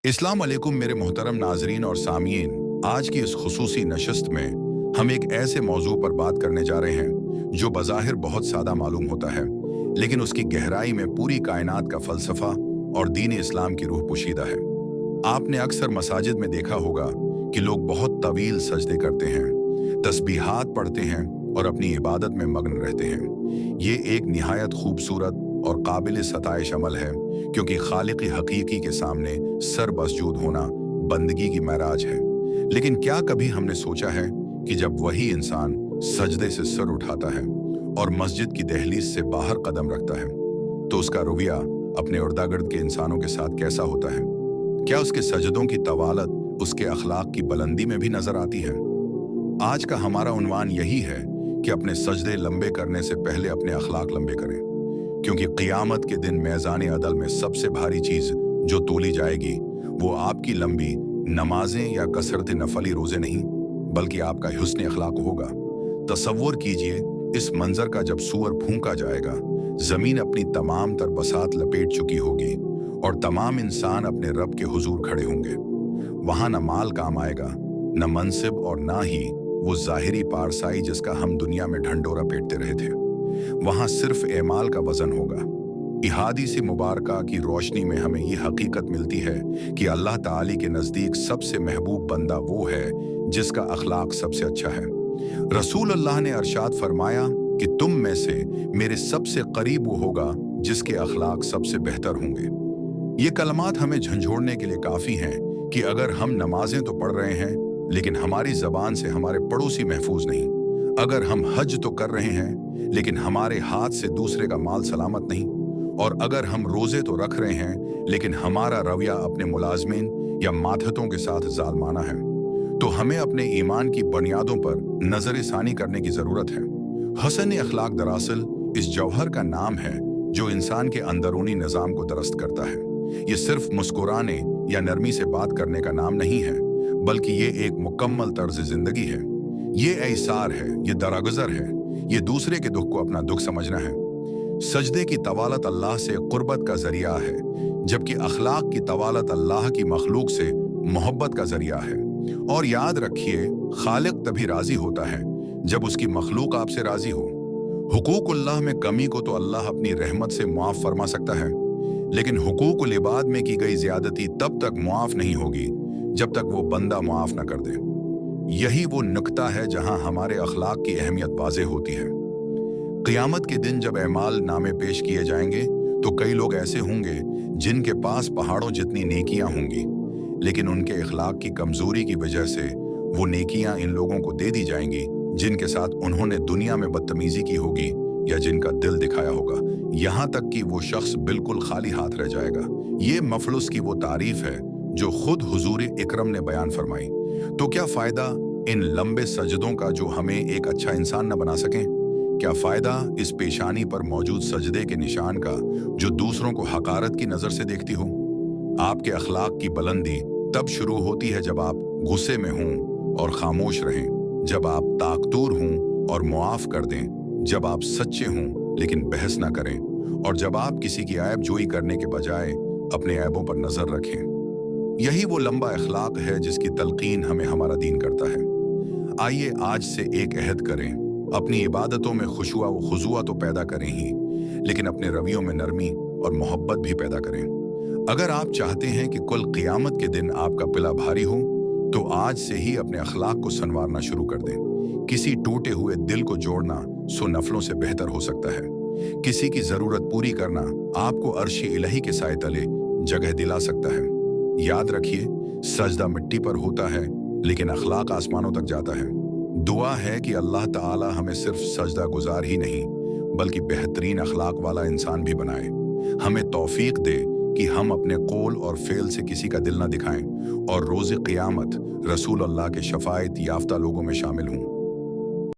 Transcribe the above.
अस्सलाम वालेकुम मेरे मोहतरम नाजरीन और सामीन। आज की इस खुसूसी नशस्त में हम एक ऐसे मौजू पर बात करने जा रहे हैं जो बज़ाहिर बहुत सादा मालूम होता है, लेकिन उसकी गहराई में पूरी कायनात का फ़लसफ़ा और दीन इस्लाम की रूह पोशीदा है। आपने अक्सर मसाजिद में देखा होगा कि लोग बहुत तवील सजदे करते हैं, तस्बीहात पढ़ते हैं और अपनी इबादत में मग्न रहते हैं। ये एक निहायत खूबसूरत और काबिल सताइश अमल है, क्योंकि खालिक हकीकी के सामने सर मसजूद होना बंदगी की महराज है। लेकिन क्या कभी हमने सोचा है कि जब वही इंसान सजदे से सर उठाता है और मस्जिद की दहलीज से बाहर कदम रखता है, तो उसका रवैया अपने इर्द-गिर्द के इंसानों के साथ कैसा होता है? क्या उसके सजदों की तवालत उसके अखलाक की बुलंदी में भी नजर आती है? आज का हमारा उन्वान यही है कि अपने सजदे लंबे करने से पहले अपने अखलाक लंबे करें, क्योंकि क़ियामत के दिन मैज़ान अदल में सबसे भारी चीज़ जो तोली जाएगी वो आपकी लंबी नमाजें या कसरत नफली रोज़े नहीं, बल्कि आपका हुस्न अखलाक होगा। तसव्वुर कीजिए इस मंजर का जब सूअर फूंका जाएगा, ज़मीन अपनी तमाम तर बसात लपेट चुकी होगी और तमाम इंसान अपने रब के हुजूर खड़े होंगे। वहाँ न माल काम आएगा, न मनसिब और ना ही वो ज़ाहिरी पारसाई जिसका हम दुनिया में ढंडोरा पीटते रहे थे। वहाँ सिर्फ एमाल का वजन होगा। इहादीसी मुबारका की रोशनी में हमें ये हकीकत मिलती है कि अल्लाह ताली के नज़दीक सबसे महबूब बंदा वो है जिसका अखलाक सबसे अच्छा है। रसूल अल्लाह ने अरशाद फरमाया कि तुम में से मेरे सबसे करीब वो होगा जिसके अखलाक सबसे बेहतर होंगे। ये कलमात हमें झंझोड़ने के लिए काफ़ी हैं कि अगर हम नमाजें तो पढ़ रहे हैं, लेकिन हमारी ज़बान से हमारे पड़ोसी महफूज नहीं। अगर हम हज तो कर रहे हैं, लेकिन हमारे हाथ से दूसरे का माल सलामत नहीं। और अगर हम रोजे तो रख रहे हैं, लेकिन हमारा रवैया अपने मुलाजमीन या मातहतों के साथ जालमाना है, तो हमें अपने ईमान की बुनियादों पर नजर सानी करने की जरूरत है। हसन अखलाक दरअसल इस जौहर का नाम है जो इंसान के अंदरूनी निज़ाम को दुरुस्त करता है। ये सिर्फ मुस्कुराने या नरमी से बात करने का नाम नहीं है, बल्कि ये एक मुकम्मल तर्ज जिंदगी है। ये ऐसार है, ये दरागुजर है, ये दूसरे के दुख को अपना दुख समझना है। सजदे की तवालत अल्लाह से कुर्बत का जरिया है, जबकि अखलाक की तवालत अल्लाह की मखलूक से मोहब्बत का जरिया है। और याद रखिए, खालिक तभी राजी होता है जब उसकी मखलूक आपसे राजी हो। हुकूकुल्लाह में कमी को तो अल्लाह अपनी रहमत से मुआफ फरमा सकता है, लेकिन हुकूकुल इबाद में की गई ज्यादती तब तक मुआफ नहीं होगी जब तक वो बंदा मुआफ न कर दे। यही वो नुक्ता है जहां हमारे अखलाक की अहमियत वाज़ेह होती है। क़ियामत के दिन जब एमाल नामे पेश किए जाएंगे, तो कई लोग ऐसे होंगे जिनके पास पहाड़ों जितनी नेकियां होंगी, लेकिन उनके अखलाक की कमजोरी की वजह से वो नेकियां इन लोगों को दे दी जाएंगी जिनके साथ उन्होंने दुनिया में बदतमीजी की होगी या जिनका दिल दिखाया होगा। यहाँ तक कि वो शख्स बिल्कुल खाली हाथ रह जाएगा। ये मफलुस की वो तारीफ है जो खुद हुजूर इकरम ने बयान फरमाई। तो क्या फायदा इन लंबे सजदों का जो हमें एक अच्छा इंसान न बना सकें? क्या फायदा इस पेशानी पर मौजूद सजदे के निशान का जो दूसरों को हकारत की नजर से देखती हो? आपके अखलाक की बुलंदी तब शुरू होती है जब आप गुस्से में हों और खामोश रहें, जब आप ताकतूर हों और मुआफ कर दें, जब आप सच्चे हों लेकिन बहस ना करें, और जब आप किसी की ऐब जोई करने के बजाय अपने ऐबों पर नजर रखें। यही वो लंबा अखलाक है जिसकी तलकीन हमें हमारा दीन करता है। आइए आज से एक अहद करें, अपनी इबादतों में खुशुआ व खुजुआ तो पैदा करें ही, लेकिन अपने रवियों में नरमी और मोहब्बत भी पैदा करें। अगर आप चाहते हैं कि कुल क़ियामत के दिन आपका पिला भारी हो, तो आज से ही अपने अखलाक को संवारना शुरू कर दें। किसी टूटे हुए दिल को जोड़ना 100 नफलों से बेहतर हो सकता है। किसी की जरूरत पूरी करना आपको अर्श इलाही के साए तले जगह दिला सकता है। याद रखिए, सजदा मिट्टी पर होता है, लेकिन अखलाक आसमानों तक जाता है। दुआ है कि अल्लाह ताला हमें सिर्फ सजदा गुजार ही नहीं, बल्कि बेहतरीन अखलाक वाला इंसान भी बनाए। हमें तौफीक दे कि हम अपने कौल और फेल से किसी का दिल न दिखाएं और रोज़े क़ियामत रसूल अल्लाह के शफायत याफ्ता लोगों में शामिल हों।